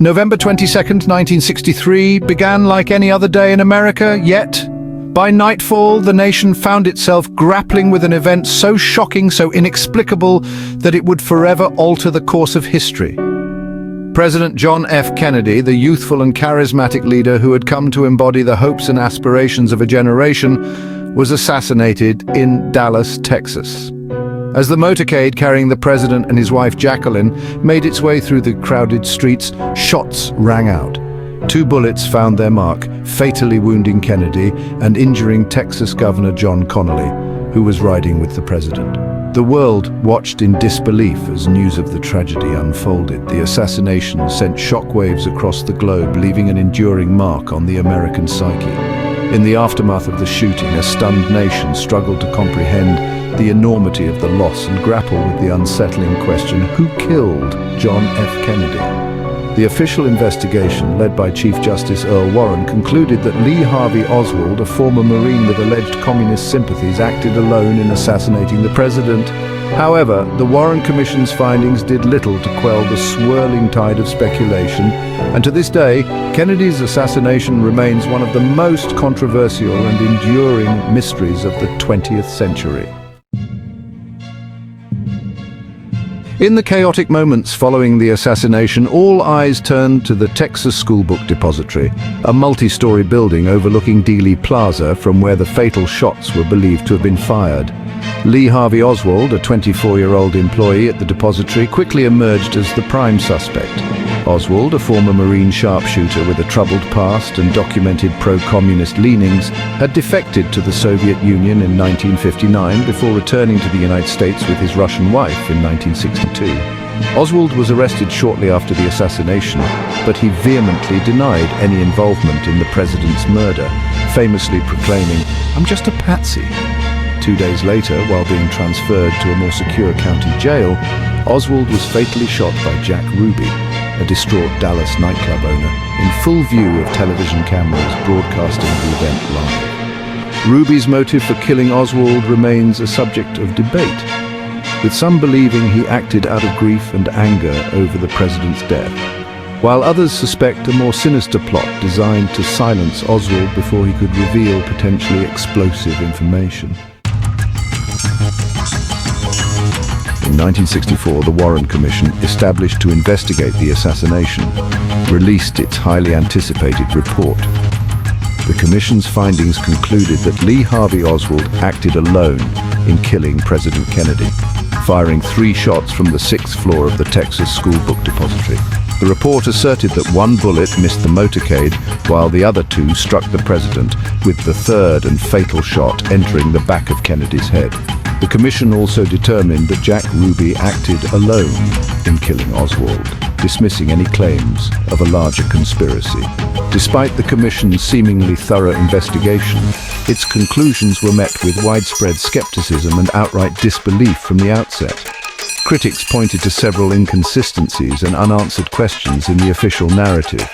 November 22nd, 1963 began like any other day in America, yet by nightfall the nation found itself grappling with an event so shocking, so inexplicable, that it would forever alter the course of history. President John F. Kennedy, the youthful and charismatic leader who had come to embody the hopes and aspirations of a generation, was assassinated in Dallas, Texas. As the motorcade carrying the president and his wife Jacqueline made its way through the crowded streets, shots rang out. 2 bullets found their mark, fatally wounding Kennedy and injuring Texas Governor John Connally, who was riding with the president. The world watched in disbelief as news of the tragedy unfolded. The assassination sent shockwaves across the globe, leaving an enduring mark on the American psyche. In the aftermath of the shooting, a stunned nation struggled to comprehend the enormity of the loss and grapple with the unsettling question, who killed John F. Kennedy? The official investigation, led by Chief Justice Earl Warren, concluded that Lee Harvey Oswald, a former Marine with alleged communist sympathies, acted alone in assassinating the president. However, the Warren Commission's findings did little to quell the swirling tide of speculation, and to this day, Kennedy's assassination remains one of the most controversial and enduring mysteries of the 20th century. In the chaotic moments following the assassination, all eyes turned to the Texas School Book Depository, a multi-story building overlooking Dealey Plaza from where the fatal shots were believed to have been fired. Lee Harvey Oswald, a 24-year-old employee at the depository, quickly emerged as the prime suspect. Oswald, a former Marine sharpshooter with a troubled past and documented pro-communist leanings, had defected to the Soviet Union in 1959 before returning to the United States with his Russian wife in 1962. Oswald was arrested shortly after the assassination, but he vehemently denied any involvement in the president's murder, famously proclaiming, "I'm just a patsy." 2 days later, while being transferred to a more secure county jail, Oswald was fatally shot by Jack Ruby, a distraught Dallas nightclub owner, in full view of television cameras broadcasting the event live. Ruby's motive for killing Oswald remains a subject of debate, with some believing he acted out of grief and anger over the president's death, while others suspect a more sinister plot designed to silence Oswald before he could reveal potentially explosive information. In 1964, the Warren Commission, established to investigate the assassination, released its highly anticipated report. The Commission's findings concluded that Lee Harvey Oswald acted alone in killing President Kennedy, firing 3 shots from the 6th floor of the Texas School Book Depository. The report asserted that 1 bullet missed the motorcade, while the other 2 struck the president, with the 3rd and fatal shot entering the back of Kennedy's head. The Commission also determined that Jack Ruby acted alone in killing Oswald, dismissing any claims of a larger conspiracy. Despite the Commission's seemingly thorough investigation, its conclusions were met with widespread skepticism and outright disbelief from the outset. Critics pointed to several inconsistencies and unanswered questions in the official narrative,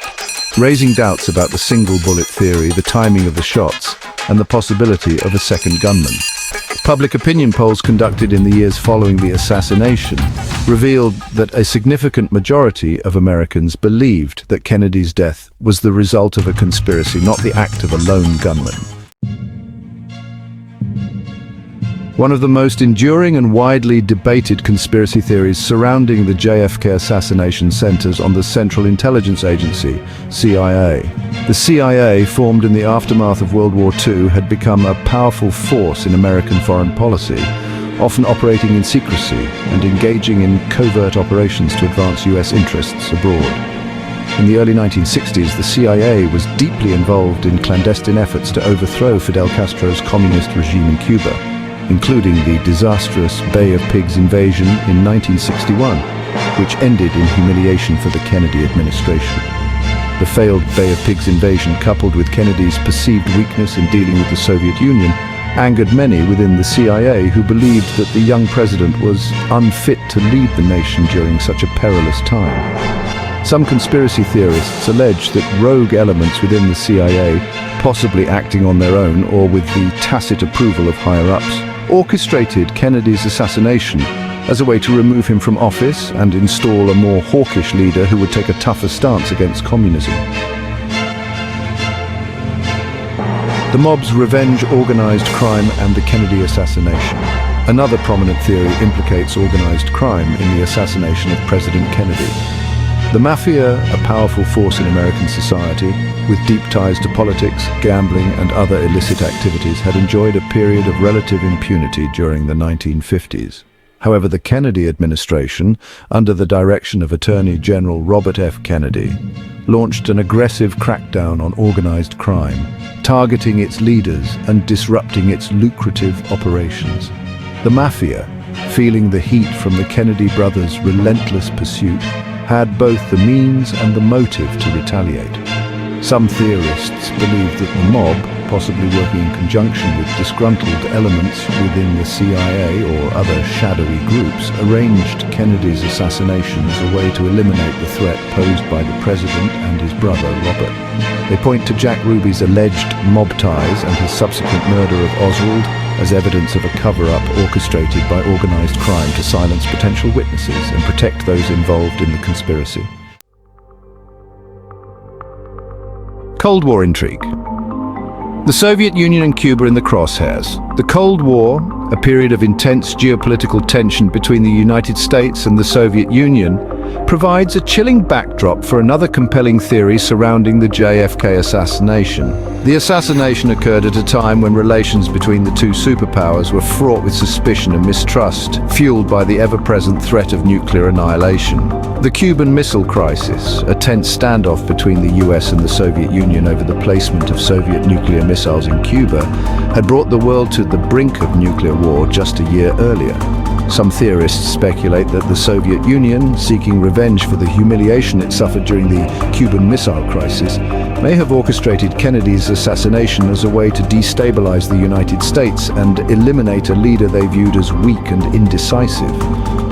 raising doubts about the single bullet theory, the timing of the shots, and the possibility of a second gunman. Public opinion polls conducted in the years following the assassination revealed that a significant majority of Americans believed that Kennedy's death was the result of a conspiracy, not the act of a lone gunman. One of the most enduring and widely debated conspiracy theories surrounding the JFK assassination centers on the Central Intelligence Agency, CIA. The CIA, formed in the aftermath of World War II, had become a powerful force in American foreign policy, often operating in secrecy and engaging in covert operations to advance US interests abroad. In the early 1960s, the CIA was deeply involved in clandestine efforts to overthrow Fidel Castro's communist regime in Cuba, including the disastrous Bay of Pigs invasion in 1961, which ended in humiliation for the Kennedy administration. The failed Bay of Pigs invasion, coupled with Kennedy's perceived weakness in dealing with the Soviet Union, angered many within the CIA who believed that the young president was unfit to lead the nation during such a perilous time. Some conspiracy theorists allege that rogue elements within the CIA, possibly acting on their own or with the tacit approval of higher-ups, orchestrated Kennedy's assassination as a way to remove him from office and install a more hawkish leader who would take a tougher stance against communism. The mob's revenge organized crime and the Kennedy assassination. Another prominent theory implicates organized crime in the assassination of President Kennedy. The mafia, a powerful force in American society, with deep ties to politics, gambling, and other illicit activities, had enjoyed a period of relative impunity during the 1950s. However, the Kennedy administration, under the direction of Attorney General Robert F. Kennedy, launched an aggressive crackdown on organized crime, targeting its leaders and disrupting its lucrative operations. The mafia, feeling the heat from the Kennedy brothers' relentless pursuit, had both the means and the motive to retaliate. Some theorists believe that the mob, possibly working in conjunction with disgruntled elements within the CIA or other shadowy groups, arranged Kennedy's assassination as a way to eliminate the threat posed by the president and his brother, Robert. They point to Jack Ruby's alleged mob ties and his subsequent murder of Oswald as evidence of a cover-up orchestrated by organized crime to silence potential witnesses and protect those involved in the conspiracy. Cold War intrigue. The Soviet Union and Cuba in the crosshairs. The Cold War, a period of intense geopolitical tension between the United States and the Soviet Union, provides a chilling backdrop for another compelling theory surrounding the JFK assassination. The assassination occurred at a time when relations between the two superpowers were fraught with suspicion and mistrust, fueled by the ever-present threat of nuclear annihilation. The Cuban Missile Crisis, a tense standoff between the US and the Soviet Union over the placement of Soviet nuclear missiles in Cuba, had brought the world to the brink of nuclear war just a year earlier. Some theorists speculate that the Soviet Union, seeking revenge for the humiliation it suffered during the Cuban Missile Crisis, may have orchestrated Kennedy's assassination as a way to destabilize the United States and eliminate a leader they viewed as weak and indecisive.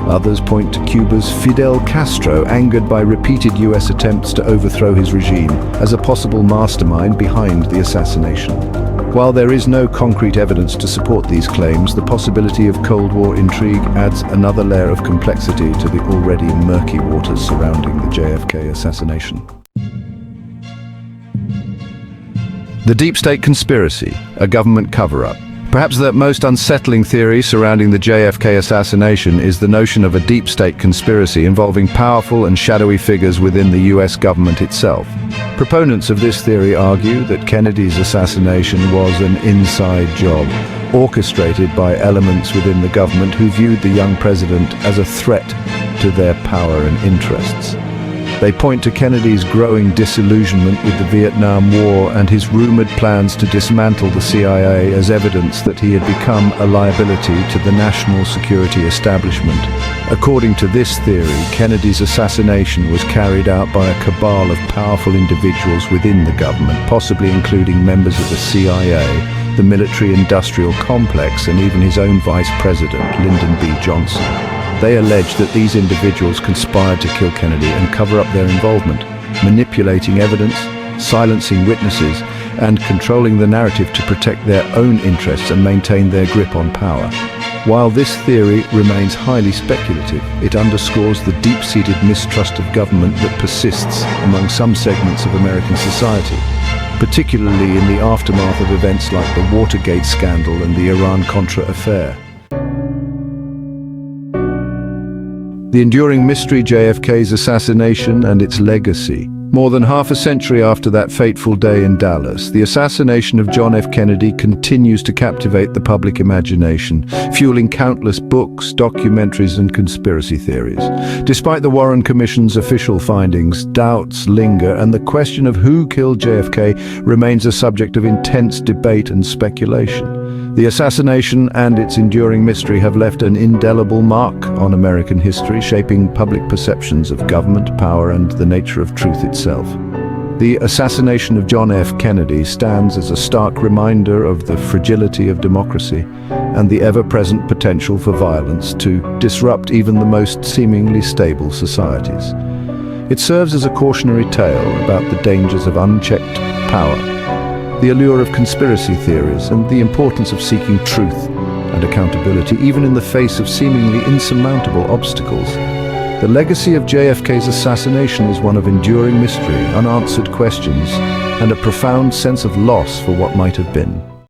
Others point to Cuba's Fidel Castro, angered by repeated US attempts to overthrow his regime, as a possible mastermind behind the assassination. While there is no concrete evidence to support these claims, the possibility of Cold War intrigue adds another layer of complexity to the already murky waters surrounding the JFK assassination. The Deep State Conspiracy, a government cover-up. Perhaps the most unsettling theory surrounding the JFK assassination is the notion of a deep state conspiracy involving powerful and shadowy figures within the US government itself. Proponents of this theory argue that Kennedy's assassination was an inside job, orchestrated by elements within the government who viewed the young president as a threat to their power and interests. They point to Kennedy's growing disillusionment with the Vietnam War and his rumored plans to dismantle the CIA as evidence that he had become a liability to the national security establishment. According to this theory, Kennedy's assassination was carried out by a cabal of powerful individuals within the government, possibly including members of the CIA, the military-industrial complex, and even his own vice president, Lyndon B. Johnson. They allege that these individuals conspired to kill Kennedy and cover up their involvement, manipulating evidence, silencing witnesses, and controlling the narrative to protect their own interests and maintain their grip on power. While this theory remains highly speculative, it underscores the deep-seated mistrust of government that persists among some segments of American society, particularly in the aftermath of events like the Watergate scandal and the Iran-Contra affair. The enduring mystery, JFK's assassination and its legacy. More than half a century after that fateful day in Dallas, the assassination of John F. Kennedy continues to captivate the public imagination, fueling countless books, documentaries, and conspiracy theories. Despite the Warren Commission's official findings, doubts linger, and the question of who killed JFK remains a subject of intense debate and speculation. The assassination and its enduring mystery have left an indelible mark on American history, shaping public perceptions of government, power, and the nature of truth itself. The assassination of John F. Kennedy stands as a stark reminder of the fragility of democracy and the ever-present potential for violence to disrupt even the most seemingly stable societies. It serves as a cautionary tale about the dangers of unchecked power, the allure of conspiracy theories, and the importance of seeking truth and accountability, even in the face of seemingly insurmountable obstacles. The legacy of JFK's assassination is one of enduring mystery, unanswered questions, and a profound sense of loss for what might have been.